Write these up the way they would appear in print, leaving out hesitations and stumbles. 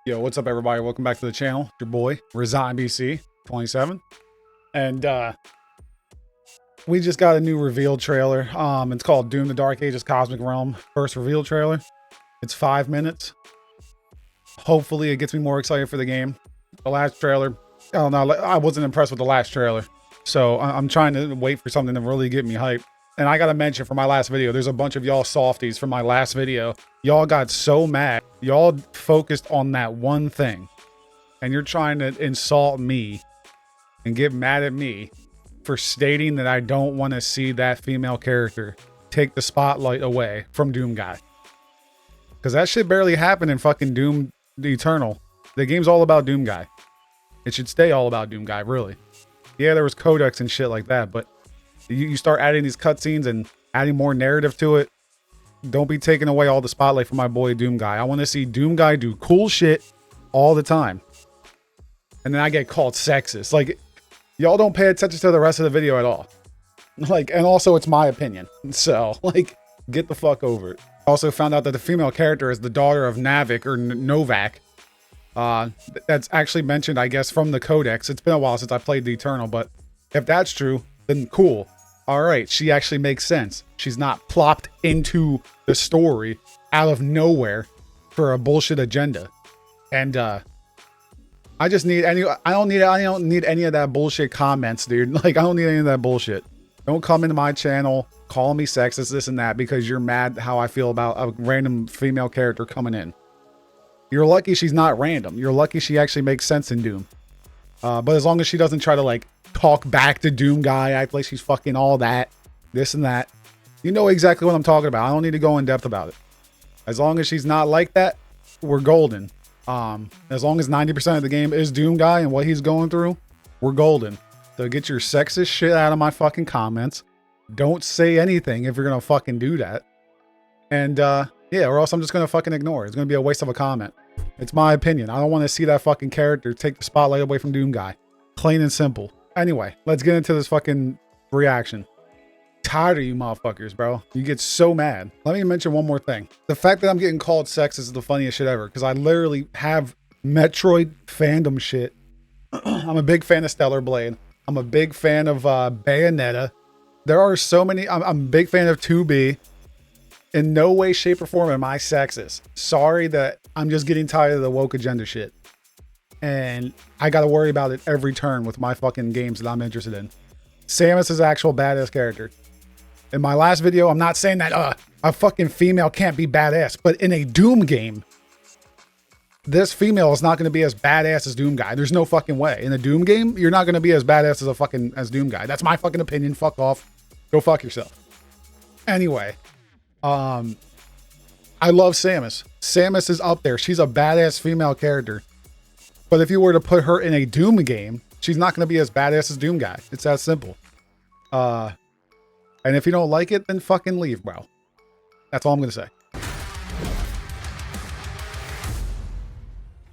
Yo, what's up, everybody? Welcome back to the channel. It's your boy, Resign BC 27. And we just got a new reveal trailer. It's called Doom the Dark Ages Cosmic Realm. First reveal trailer. It's 5 minutes. Hopefully it gets me more excited for the game. The last trailer, I don't know, I wasn't impressed with the last trailer. So I'm trying to wait for something to really get me hyped. And I gotta mention, for my last video, there's a bunch of y'all softies from my last video. Y'all got so mad. Y'all focused on that one thing. And you're trying to insult me and get mad at me for stating that I don't want to see that female character take the spotlight away from Doom Guy. Because that shit barely happened in fucking Doom Eternal. The game's all about Doom Guy. It should stay all about Doom Guy, really. Yeah, there was codex and shit like that, but you start adding these cutscenes and adding more narrative to it. Don't be taking away all the spotlight from my boy Doom Guy. I want to see Doom Guy do cool shit all the time. And then I get called sexist. Like, y'all don't pay attention to the rest of the video at all. Like, and also it's my opinion. So, like, get the fuck over it. Also found out that the female character is the daughter of Navik or Novak. That's actually mentioned, I guess, from the codex. It's been a while since I played the Eternal, but if that's true, then cool. All right, she actually makes sense. She's not plopped into the story out of nowhere for a bullshit agenda. And I don't need any of that bullshit comments, dude. Like, I don't need any of that bullshit. Don't come into my channel, call me sexist, this and that, because you're mad how I feel about a random female character coming in. You're lucky she's not random. You're lucky she actually makes sense in Doom. But as long as she doesn't try to, like, talk back to Doom Guy, act like she's fucking all that, this and that, you know exactly what I'm talking about. I don't need to go in depth about it. As long as she's not like that, we're golden. As long as 90% of the game is Doom Guy and what he's going through, we're golden. So get your sexist shit out of my fucking comments. Don't say anything if you're gonna fucking do that. And yeah, or else I'm just gonna fucking ignore it. It's gonna be a waste of a comment. It's my opinion. I don't want to see that fucking character take the spotlight away from Doom Guy. Plain and simple. Anyway, let's get into this fucking reaction. Tired of you motherfuckers, bro. You get so mad. Let me mention one more thing. The fact that I'm getting called sexist is the funniest shit ever, because I literally have Metroid fandom shit. I'm a big fan of Stellar Blade. I'm a big fan of Bayonetta. There are so many. I'm a big fan of 2B. In no way, shape, or form am I sexist. Sorry that I'm just getting tired of the woke agenda shit. And I got to worry about it every turn with my fucking games that I'm interested in. Samus is an actual badass character. In my last video, I'm not saying that a fucking female can't be badass, but in a Doom game, this female is not going to be as badass as Doom Guy. There's no fucking way. In a Doom game, you're not going to be as badass as Doom Guy. That's my fucking opinion. Fuck off. Go fuck yourself. Anyway, I love Samus. Samus is up there. She's a badass female character. But if you were to put her in a Doom game, she's not going to be as badass as Doom Guy. It's that simple. And if you don't like it, then fucking leave, bro. That's all I'm going to say.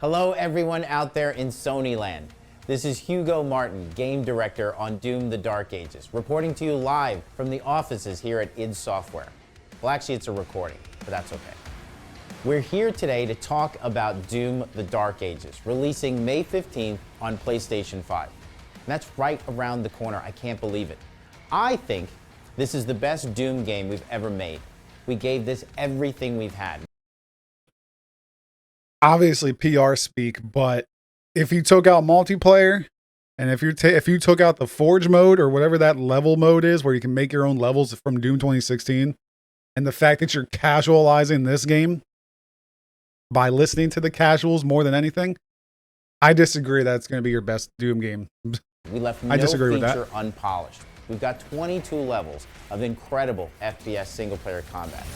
Hello, everyone out there in Sony land. This is Hugo Martin, game director on Doom the Dark Ages, reporting to you live from the offices here at id Software. Well, actually, it's a recording, but that's okay. We're here today to talk about Doom the Dark Ages, releasing May 15th on PlayStation 5. And that's right around the corner. I can't believe it. I think this is the best Doom game we've ever made. We gave this everything we've had. Obviously PR speak, but if you took out multiplayer, and if you took out the Forge mode or whatever that level mode is where you can make your own levels from Doom 2016, and the fact that you're casualizing this game by listening to the casuals more than anything, I disagree that it's going to be your best Doom game. We left no feature unpolished. We've got 22 levels of incredible FPS single-player combat.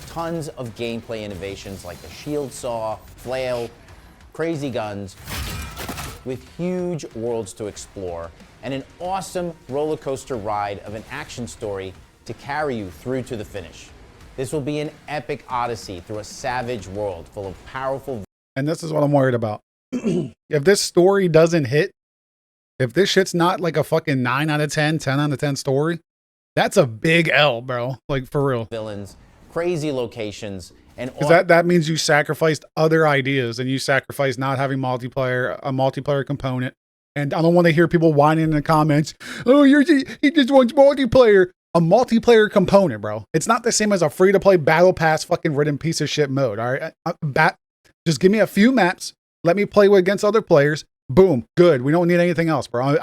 Tons of gameplay innovations like the shield saw, flail, crazy guns, with huge worlds to explore, and an awesome roller coaster ride of an action story to carry you through to the finish. This will be an epic odyssey through a savage world full of powerful... And this is what I'm worried about. If this story doesn't hit, if this shit's not like a fucking 9 out of 10, 10 out of 10 story, that's a big L, bro. Like, for real. Villains, crazy locations, And Because that means you sacrificed other ideas and you sacrificed not having a multiplayer component. And I don't want to hear people whining in the comments. Oh, he just wants multiplayer. A multiplayer component, bro. It's not the same as a free to play battle pass fucking ridden piece of shit mode. All right. Just give me a few maps. Let me play against other players. Boom. Good. We don't need anything else, bro.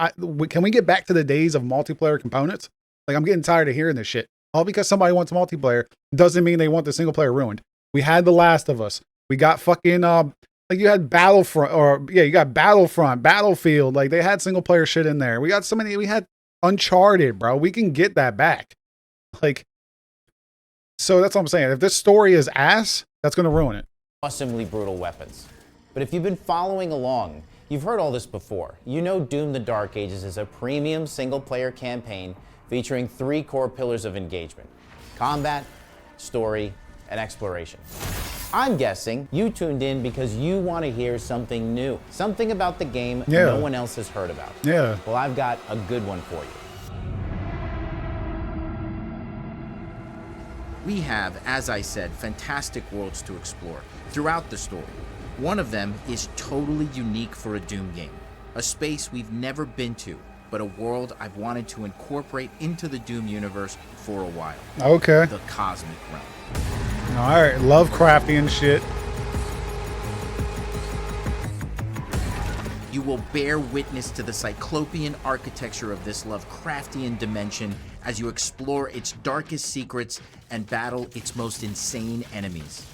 Can we get back to the days of multiplayer components? Like, I'm getting tired of hearing this shit. All because somebody wants multiplayer doesn't mean they want the single player ruined. We had The Last of Us. We got fucking, like you had Battlefront, you got Battlefront, Battlefield. Like, they had single player shit in there. We had Uncharted, bro. We can get that back. Like, so that's what I'm saying. If this story is ass, that's going to ruin it. awesomely brutal weapons. But if you've been following along, you've heard all this before. You know Doom: The Dark Ages is a premium single-player campaign featuring 3 core pillars of engagement: combat, story, and exploration. I'm guessing you tuned in because you want to hear something new, something about the game no one else has heard about. Yeah. Well, I've got a good one for you. We have, as I said, fantastic worlds to explore throughout the story. One of them is totally unique for a Doom game, a space we've never been to, but a world I've wanted to incorporate into the Doom universe for a while. Okay. The Cosmic Realm. All right. Lovecraftian shit. You will bear witness to the cyclopean architecture of this Lovecraftian dimension as you explore its darkest secrets and battle its most insane enemies.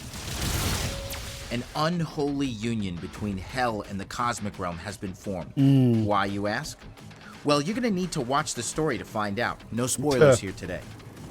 An unholy union between Hell and the Cosmic Realm has been formed. Why, you ask? Well, you're going to need to watch the story to find out. No spoilers here today.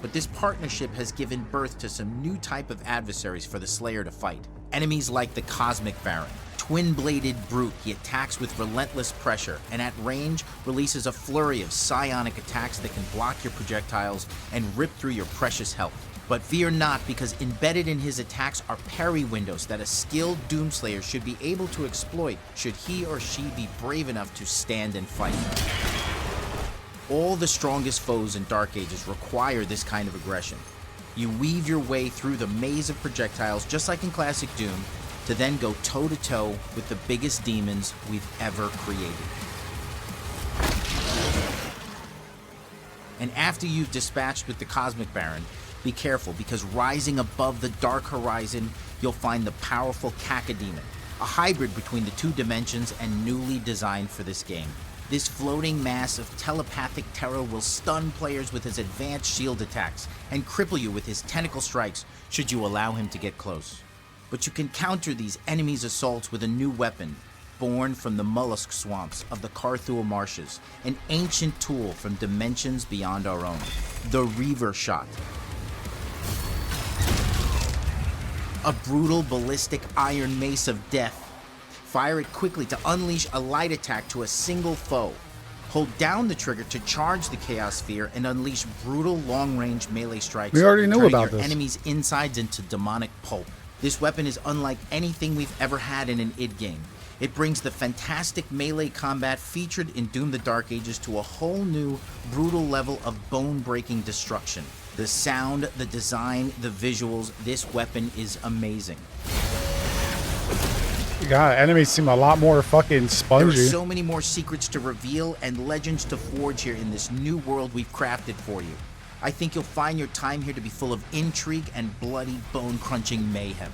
But this partnership has given birth to some new type of adversaries for the Slayer to fight. Enemies like the Cosmic Baron, twin-bladed brute. He attacks with relentless pressure, and at range releases a flurry of psionic attacks that can block your projectiles and rip through your precious health. But fear not, because embedded in his attacks are parry windows that a skilled Doomslayer should be able to exploit should he or she be brave enough to stand and fight. All the strongest foes in Dark Ages require this kind of aggression. You weave your way through the maze of projectiles, just like in classic Doom, to then go toe-to-toe with the biggest demons we've ever created. And after you've dispatched with the Cosmic Baron, be careful, because rising above the dark horizon, you'll find the powerful Cacodemon, a hybrid between the 2 dimensions and newly designed for this game. This floating mass of telepathic terror will stun players with his advanced shield attacks and cripple you with his tentacle strikes should you allow him to get close. But you can counter these enemies' assaults with a new weapon, born from the mollusk swamps of the Carthul Marshes, an ancient tool from dimensions beyond our own, the Reaver Shot. A brutal ballistic iron mace of death. Fire it quickly to unleash a light attack to a single foe. Hold down the trigger to charge the Chaos Sphere and unleash brutal long-range melee strikes. We already knew turning about your this. enemies' insides into demonic pulp. This weapon is unlike anything we've ever had in an id game. It brings the fantastic melee combat featured in Doom: The Dark Ages to a whole new, brutal level of bone-breaking destruction. The sound, the design, the visuals, this weapon is amazing. God, enemies seem a lot more fucking There spongy. are so many more secrets to reveal and legends to forge here in this new world we've crafted for you. I think you'll find your time here to be full of intrigue and bloody, bone-crunching mayhem.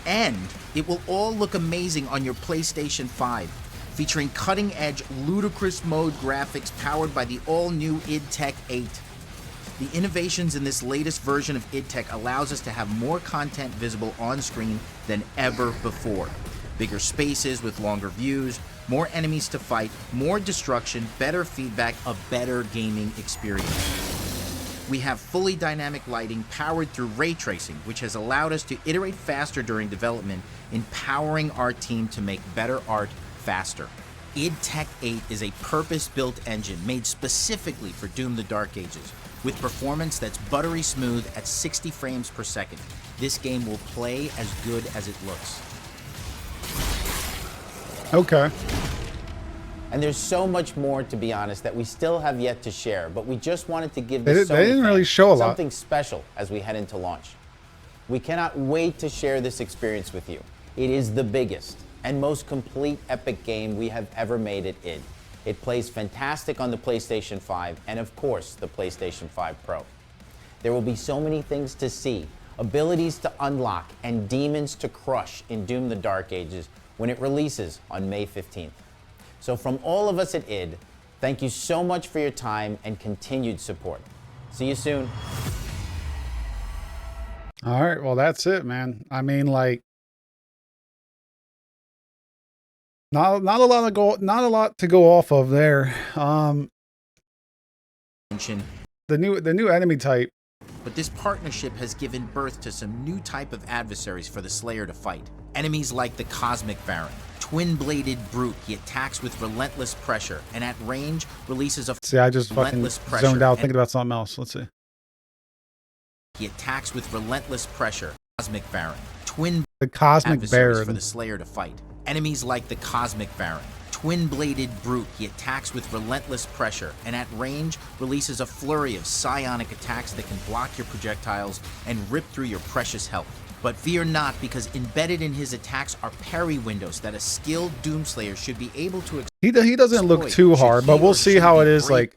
And it will all look amazing on your PlayStation 5, featuring cutting-edge, ludicrous mode graphics powered by the all-new id Tech 8. The innovations in this latest version of id Tech allows us to have more content visible on screen than ever before. Bigger spaces with longer views, more enemies to fight, more destruction, better feedback, a better gaming experience. We have fully dynamic lighting powered through ray tracing, which has allowed us to iterate faster during development, empowering our team to make better art faster. id Tech 8 is a purpose-built engine made specifically for Doom: The Dark Ages, with performance that's buttery smooth at 60 frames per second. This game will play as good as it looks. Okay. And there's so much more, to be honest, that we still have yet to share, but we just wanted to give They the didn't really show a lot. something special as we head into launch. We cannot wait to share this experience with you. It is the biggest and most complete epic game we have ever made at id. It plays fantastic on the PlayStation 5 and of course the PlayStation 5 Pro. There will be so many things to see, abilities to unlock, and demons to crush in Doom: The Dark Ages when it releases on May 15th. So from all of us at id, thank you so much for your time and continued support. See you soon. All right, well, that's it, man. I mean, like, not a lot to go off of there. The new enemy type. But this partnership has given birth to some new type of adversaries for the Slayer to fight. Enemies like the Cosmic Baron, twin-bladed brute. He attacks with relentless pressure, and at range releases a See, I just fucking relentless pressure. zoned out thinking about something else. Let's see. He attacks with relentless pressure. Cosmic Baron, The Cosmic adversaries Baron. for the Slayer to fight. Enemies like the Cosmic Baron, twin-bladed brute. He attacks with relentless pressure, and at range releases a flurry of psionic attacks that can block your projectiles and rip through your precious health. But fear not, because embedded in his attacks are parry windows that a skilled Doomslayer should be able to He doesn't look exploit too should hard, he but or we'll see she how be it is. brave. Like,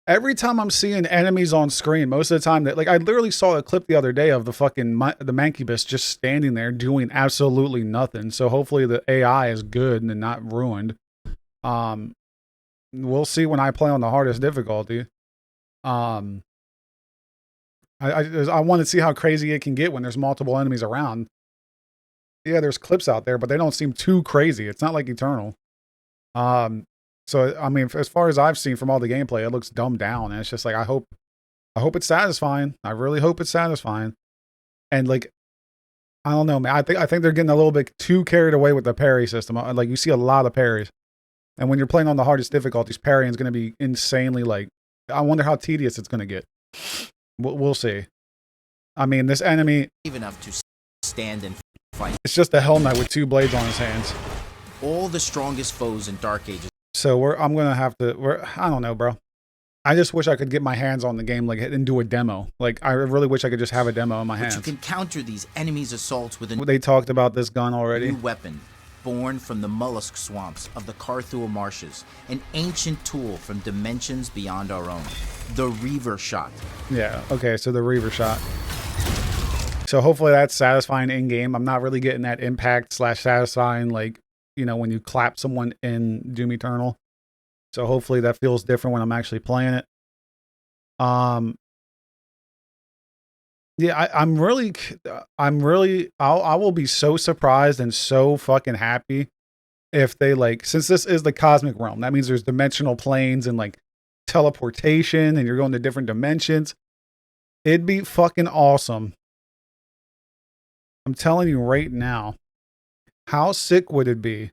every time I'm seeing enemies on screen, most of the time that, like, I literally saw a clip the other day of the fucking the Mancubus just standing there doing absolutely nothing. So hopefully the AI is good and not ruined. We'll see when I play on the hardest difficulty. I want to see how crazy it can get when there's multiple enemies around. Yeah, there's clips out there, but they don't seem too crazy. It's not like Eternal. So I mean, as far as I've seen from all the gameplay, it looks dumbed down, and it's just like I hope it's satisfying. I really hope it's satisfying. And like, I don't know, man. I think they're getting a little bit too carried away with the parry system. Like, you see a lot of parries, and when you're playing on the hardest difficulties, parrying is going to be insanely, like, I wonder how tedious it's going to get. We'll see. I mean, this enemy, brave enough to stand and fight. it's just a Hell Knight with two blades on his hands. All the strongest foes in Dark Ages. So I'm gonna have to. I don't know, bro. I just wish I could get my hands on the game, like, and do a demo. Like, I really wish I could just have a demo in my But hands. you can counter these enemies' assaults with a They talked about this gun already. new weapon, born from the mollusk swamps of the Carthua marshes, an ancient tool from dimensions beyond our own, the Reaver Shot. Yeah. Okay. So the Reaver Shot. So hopefully that's satisfying in game. I'm not really getting that impact / satisfying, like, you know, when you clap someone in Doom Eternal. So hopefully that feels different when I'm actually playing it. Yeah, I will be so surprised and so fucking happy if they, like, since this is the cosmic realm, that means there's dimensional planes and, like, teleportation and you're going to different dimensions. It'd be fucking awesome. I'm telling you right now, how sick would it be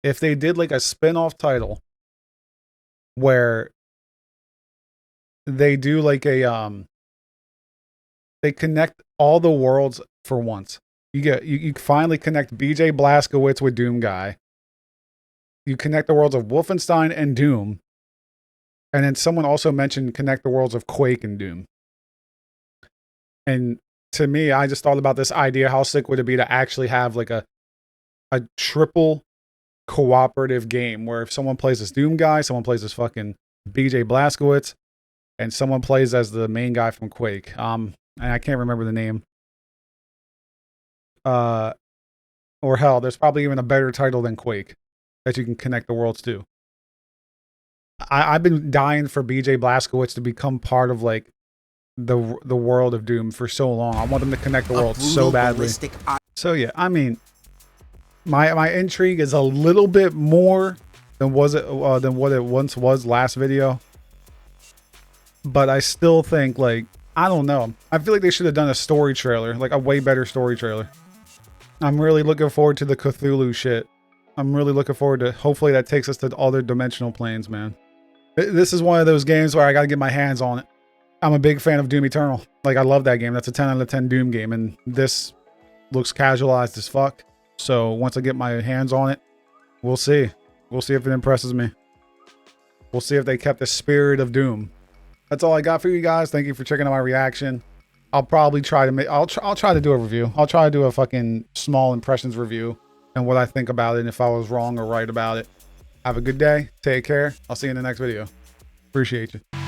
if they did, like, a spin-off title where they do, like, a they connect all the worlds for once. You finally connect BJ Blazkowicz with Doom Guy. You connect the worlds of Wolfenstein and Doom. And then someone also mentioned connect the worlds of Quake and Doom. And to me, I just thought about this idea. How sick would it be to actually have, like, a triple cooperative game where if someone plays as Doom Guy, someone plays as fucking BJ Blazkowicz, and someone plays as the main guy from Quake. And I can't remember the name. Or hell, there's probably even a better title than Quake that you can connect the worlds to. I've been dying for BJ Blazkowicz to become part of, like, the world of Doom for so long. I want them to connect the world so badly. So yeah, I mean, my intrigue is a little bit more than what it once was last video. But I still think, like, I don't know. I feel like they should have done a story trailer, like a way better story trailer. I'm really looking forward to the Cthulhu shit. I'm really looking forward to, hopefully that takes us to other dimensional planes, man. This is one of those games where I gotta get my hands on it. I'm a big fan of Doom Eternal. Like, I love that game. That's a 10 out of 10 Doom game, and this looks casualized as fuck. So once I get my hands on it, we'll see. We'll see if it impresses me. We'll see if they kept the spirit of Doom. That's all I got for you guys. Thank you for checking out my reaction. I'll probably try to make, I'll try to do a review. I'll try to do a fucking small impressions review and what I think about it and if I was wrong or right about it. Have a good day. Take care. I'll see you in the next video. Appreciate you.